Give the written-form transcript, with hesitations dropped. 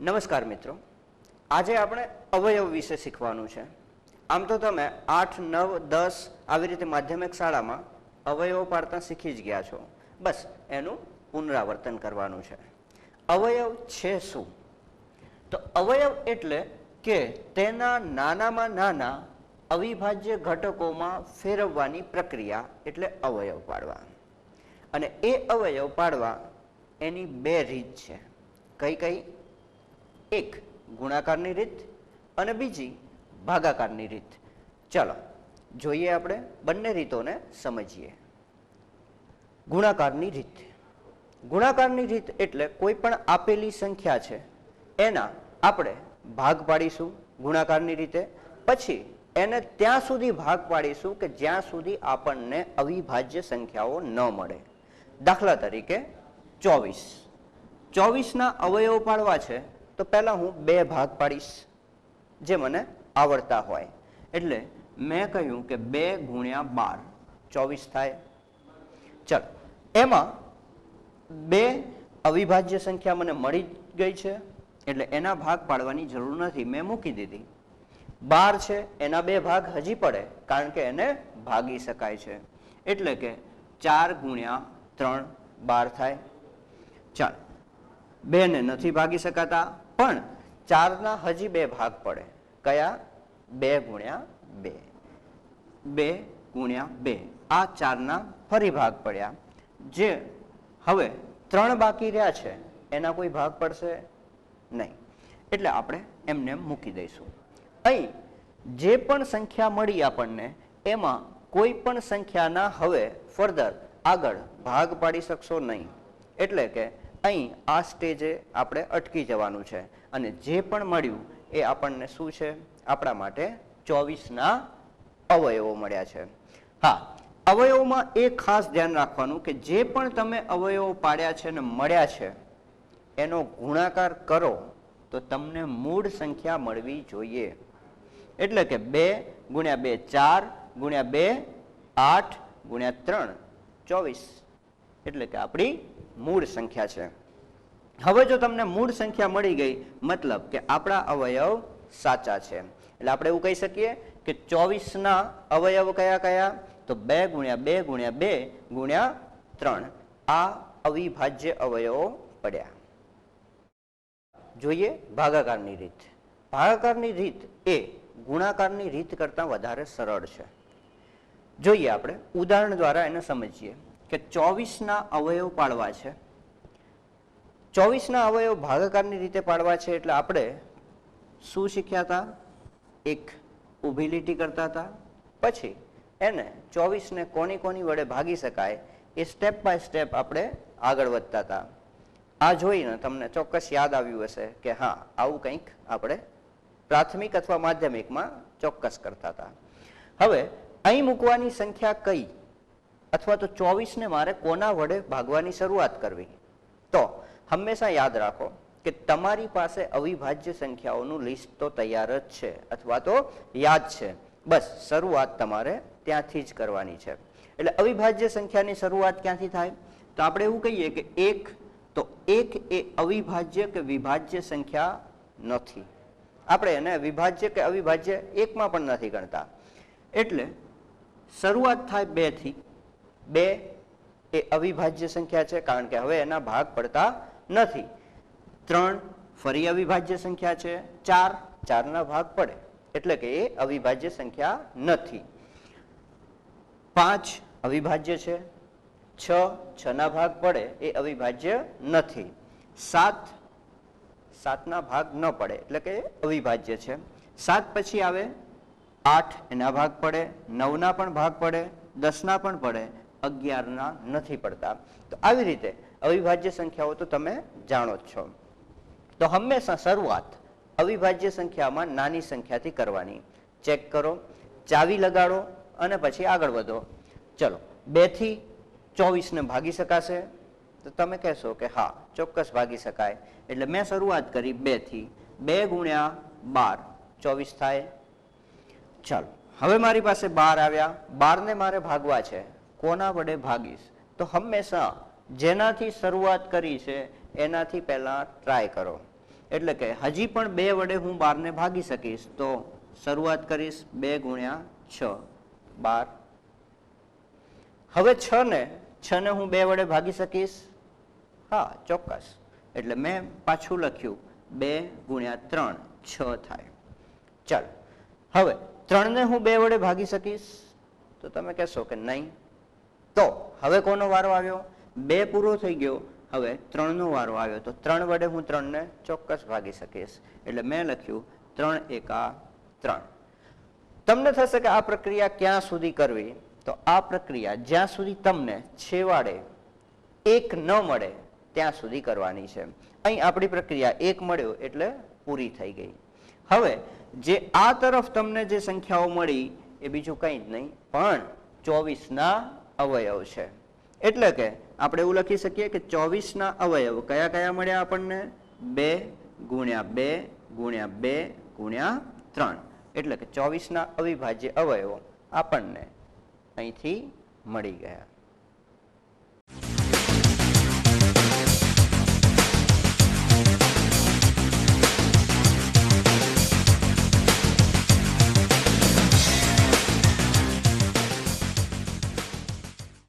નમસ્કાર મિત્રો, આજે આપણે અવયવ વિશે શીખવાનું છે. આમ તો તમે 8, 9, 10 આવી રીતે માધ્યમિક શાળામાં અવયવ પાડતા શીખી જ ગયા છો. બસ એનું પુનરાવર્તન કરવાનું છે. અવયવ છે શું? તો અવયવ એટલે કે તેના નાનામાં નાના અવિભાજ્ય ઘટકોમાં ફેરવવાની પ્રક્રિયા એટલે અવયવ પાડવા. અને એ અવયવ પાડવા એની બે રીત છે. કઈ કઈ? એક ગુણાકારની રીત અને બીજી ભાગાકારની રીત. ચલો જોઈએ, આપણે બંને રીતોને સમજીએ. ગુણાકારની રીત. ગુણાકારની રીત એટલે કોઈ પણ આપેલી સંખ્યા છે એના આપણે ભાગ પાડીશું ગુણાકારની રીતે, પછી એને ત્યાં સુધી ભાગ પાડીશું કે જ્યાં સુધી આપણને અવિભાજ્ય સંખ્યાઓ ન મળે. દાખલા તરીકે 24. 24ના અવયવ પાડવા છે તો પહેલા હું 2 ભાગ પાડીશ જે મને આવડતા હોય. એટલે મેં કહ્યું કે 2 ગુણ્યા 12 24 થાય. ચલો, એમાં 2 અવિભાજ્ય સંખ્યા મને મળી ગઈ છે એટલે એના ભાગ પાડવાની જરૂર નથી, મેં મૂકી દીધી. 12 છે એના 2 ભાગ હજી પડે કારણ કે એને ભાગી શકાય છે. એટલે કે 4 ગુણ્યા 3 12 થાય. ચાલો, 2 ને નથી ભાગી શકાતા પણ 4ના હજી 2 ભાગ પડે. કયા? 2 ગુણ્યા 2. 2 ગુણ્યા 2 આ 4ના ફરી ભાગ પડ્યા. જે હવે 3 બાકી રહ્યા છે એના કોઈ ભાગ પડશે નહીં, એટલે આપણે એમને મૂકી દઈશું. અહીં જે પણ સંખ્યા મળી આપણને એમાં કોઈ પણ સંખ્યાના હવે ફર્ધર આગળ ભાગ પાડી શકશો નહીં. એટલે કે અહીં આ સ્ટેજે આપણે અટકી જવાનું છે અને જે પણ મળ્યું એ આપણને શું છે? આપણા માટે 24ના અવયવો મળ્યા છે. હા, અવયવોમાં એ ખાસ ધ્યાન રાખવાનું કે જે પણ તમે અવયવો પાડ્યા છે અને મળ્યા છે એનો ગુણાકાર કરો તો તમને મૂળ સંખ્યા મળવી જોઈએ. એટલે કે 2 ગુણ્યા 2 4 ગુણ્યા 2 8 ગુણ્યા 3 24, એટલે કે આપણી મૂળ સંખ્યા છે. હવે જો તમને મૂળ સંખ્યા મળી ગઈ મતલબ કે આપણા અવયવ સાચા છે. એટલે આપણે એવું કહી શકીએ કે 24ના અવયવ કયા કયા? તો 2 ગુણ્યા 2 ગુણ્યા 2 ગુણ્યા 3 આ અવિભાજ્ય અવયવો પડ્યા. જોઈએ ભાગાકારની રીત. ભાગાકારની રીત એ ગુણાકારની રીત કરતાં વધારે સરળ છે. જોઈએ, આપણે ઉદાહરણ દ્વારા એને સમજીએ કે 24ના અવયવ પાડવા છે. 24ના અવયવ ભાગાકારની રીતે પાડવા છે એટલે આપણે શું શીખ્યા હતા? એક ઊભી લીટી કરતા હતા, પછી એને 24ને કોની કોની વડે ભાગી શકાય એ સ્ટેપ બાય સ્ટેપ આપણે આગળ વધતા હતા. આ જોઈને તમને ચોક્કસ યાદ આવ્યું હશે કે હા, આવું કંઈક આપણે પ્રાથમિક અથવા માધ્યમિકમાં ચોક્કસ કરતા હતા. હવે અહીં મૂકવાની સંખ્યા કઈ? અથવા તો 24ને મારે કોના વડે ભાગવાની શરૂઆત કરવી? તો હંમેશા યાદ રાખો કે તમારી પાસે અવિભાજ્ય સંખ્યાઓનું લિસ્ટ તો તૈયાર જ છે અથવા તો યાદ છે. બસ શરૂઆત તમારે ત્યાંથી જ કરવાની છે. એટલે અવિભાજ્ય સંખ્યાની શરૂઆત ક્યાંથી થાય? તો આપણે એવું કહીએ કે 1, તો 1 એ અવિભાજ્ય કે વિભાજ્ય સંખ્યા નથી. આપણે એને વિભાજ્ય કે અવિભાજ્ય એકમાં પણ નથી ગણતા. એટલે શરૂઆત થાય 2 થી. 2 એ અવિભાજ્ય સંખ્યા છે કારણ કે હવે એના ભાગ પડતા નથી. 3 ફરી અવિભાજ્ય સંખ્યા છે. 4 4ના ભાગ પડે એટલે કે એ અવિભાજ્ય સંખ્યા નથી. 5 અવિભાજ્ય છે. 6 6ના ભાગ પડે એ અવિભાજ્ય નથી. 7 7ના ભાગ ન પડે એટલે કે અવિભાજ્ય છે. 7 પછી આવે 8, એના ભાગ પડે. 9ના પણ ભાગ પડે. 10ના પણ પડે. 11ના નથી પડતા. તો આવી રીતે અવિભાજ્ય સંખ્યાઓ તો તમે જાણો જ છો. તો હંમેશા શરૂઆત અવિભાજ્ય સંખ્યામાં નાની સંખ્યાથી કરવાની. ચેક કરો, ચાવી લગાડો અને પછી આગળ વધો. ચલો, 2 થી 24ને ભાગી શકાશે? તો તમે કહેશો કે હા, ચોક્કસ ભાગી શકાય. એટલે મેં શરૂઆત કરી 2 થી. 2 ગુણ્યા 12 24 થાય. ચાલો, હવે મારી પાસે 12 આવ્યા. 12ને મારે ભાગવા છે. કોના વડે ભાગીશ? તો હંમેશા જેનાથી શરૂઆત કરી છે એનાથી પહેલા ટ્રાય કરો. એટલે કે હજી પણ 2 વડે હું 12 ને ભાગી શકીશ. તો શરૂઆત કરીશ 2 ગુણ્યા 6 12. હવે 6 ને હું 2 વડે ભાગી શકીશ? હા, ચોક્કસ. એટલે મેં પાછું લખ્યું 2 ગુણ્યા 3 6 થાય. ચાલો, હવે 3 ને હું 2 વડે ભાગી શકીશ? તો તમે કહેશો કે નહીં. તો હવે કોનો વારો આવ્યો? 2 પૂરો થઈ ગયો, હવે 3 નો વારો આવ્યો. તો 3 વડે હું 3 ને ચોક્કસ ભાગી શકીશ. એટલે મેં લખ્યું 3 એકા 3. તમને થશે કે આ પ્રક્રિયા ક્યાં સુધી કરવી? તો આ પ્રક્રિયા જ્યાં સુધી તમને છેવાડે 1 ન મળે ત્યાં સુધી કરવાની છે. અહીં આપણી પ્રક્રિયા 1 મળ્યો એટલે પૂરી થઈ ગઈ. હવે જે આ તરફ તમને જે સંખ્યાઓ મળી એ બીજું કંઈ જ નહીં પણ 24 ના અવયવ છે. એટલે કે આપણે એવું લખી શકીએ કે 24 ના અવયવ કયા કયા મળ્યા આપણને? 2 ગુણ્યા 2 ગુણ્યા 2 ગુણ્યા 3. એટલે કે 24 ના અવિભાજ્ય અવયવો આપણને અહીંથી મળી ગયા.